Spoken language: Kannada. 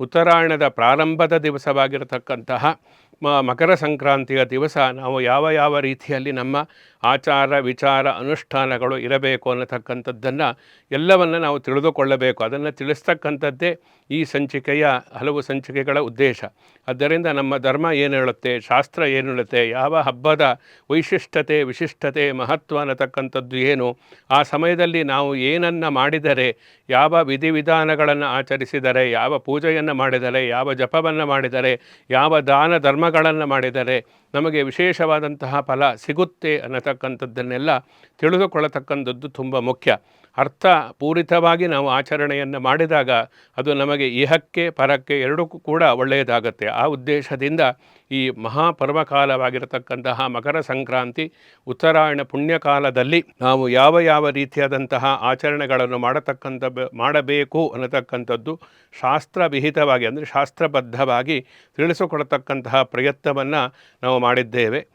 ಉತ್ತರಾಯಣದ ಪ್ರಾರಂಭದ ದಿವಸವಾಗಿರತಕ್ಕಂತಹ ಮಕರ ಸಂಕ್ರಾಂತಿಯ ದಿವಸ ನಾವು ಯಾವ ರೀತಿಯಲ್ಲಿ ನಮ್ಮ ಆಚಾರ ವಿಚಾರ ಅನುಷ್ಠಾನಗಳು ಇರಬೇಕು ಅನ್ನತಕ್ಕಂಥದ್ದನ್ನು ಎಲ್ಲವನ್ನು ನಾವು ತಿಳಿದುಕೊಳ್ಳಬೇಕು. ಅದನ್ನು ತಿಳಿಸ್ತಕ್ಕಂಥದ್ದೇ ಈ ಸಂಚಿಕೆಯ ಹಲವು ಸಂಚಿಕೆಗಳ ಉದ್ದೇಶ. ಆದ್ದರಿಂದ ನಮ್ಮ ಧರ್ಮ ಏನು ಹೇಳುತ್ತೆ, ಶಾಸ್ತ್ರ ಏನು ಹೇಳುತ್ತೆ, ಯಾವ ಹಬ್ಬದ ವೈಶಿಷ್ಟ್ಯತೆ ವಿಶಿಷ್ಟತೆ ಮಹತ್ವ ಅನ್ನತಕ್ಕಂಥದ್ದು ಏನು, ಆ ಸಮಯದಲ್ಲಿ ನಾವು ಏನನ್ನು ಮಾಡಿದರೆ, ಯಾವ ವಿಧಿವಿಧಾನಗಳನ್ನು ಆಚರಿಸಿದರೆ, ಯಾವ ಪೂಜೆಯನ್ನು ಮಾಡಿದರೆ, ಯಾವ ಜಪವನ್ನು ಮಾಡಿದರೆ, ಯಾವ ದಾನ ಧರ್ಮಗಳನ್ನು ಮಾಡಿದರೆ ನಮಗೆ ವಿಶೇಷವಾದಂತಹ ಫಲ ಸಿಗುತ್ತೆ ಅನ್ನತಕ್ಕಂಥದ್ದನ್ನೆಲ್ಲ ತಿಳಿದುಕೊಳ್ಳತಕ್ಕಂಥದ್ದು ತುಂಬ ಮುಖ್ಯ. ಅರ್ಥಪೂರಿತವಾಗಿ ನಾವು ಆಚರಣೆಯನ್ನು ಮಾಡಿದಾಗ ಅದು ನಮಗೆ ಇಹಕ್ಕೆ ಪರಕ್ಕೆ ಎರಡಕ್ಕೂ ಕೂಡ ಒಳ್ಳೆಯದಾಗುತ್ತೆ. ಆ ಉದ್ದೇಶದಿಂದ ಈ ಮಹಾಪರ್ವಕಾಲವಾಗಿರತಕ್ಕಂತಹ ಮಕರ ಸಂಕ್ರಾಂತಿ ಉತ್ತರಾಯಣ ಪುಣ್ಯಕಾಲದಲ್ಲಿ ನಾವು ಯಾವ ರೀತಿಯಾದಂತಹ ಆಚರಣೆಗಳನ್ನು ಮಾಡಬೇಕು ಅನ್ನತಕ್ಕಂಥದ್ದು ಶಾಸ್ತ್ರವಿಹಿತವಾಗಿ ಅಂದರೆ ಶಾಸ್ತ್ರಬದ್ಧವಾಗಿ ತಿಳಿಸಿಕೊಡತಕ್ಕಂತಹ ಪ್ರಯತ್ನವನ್ನು ನಾವು ಮಾಡಿದ್ದೇವೆ.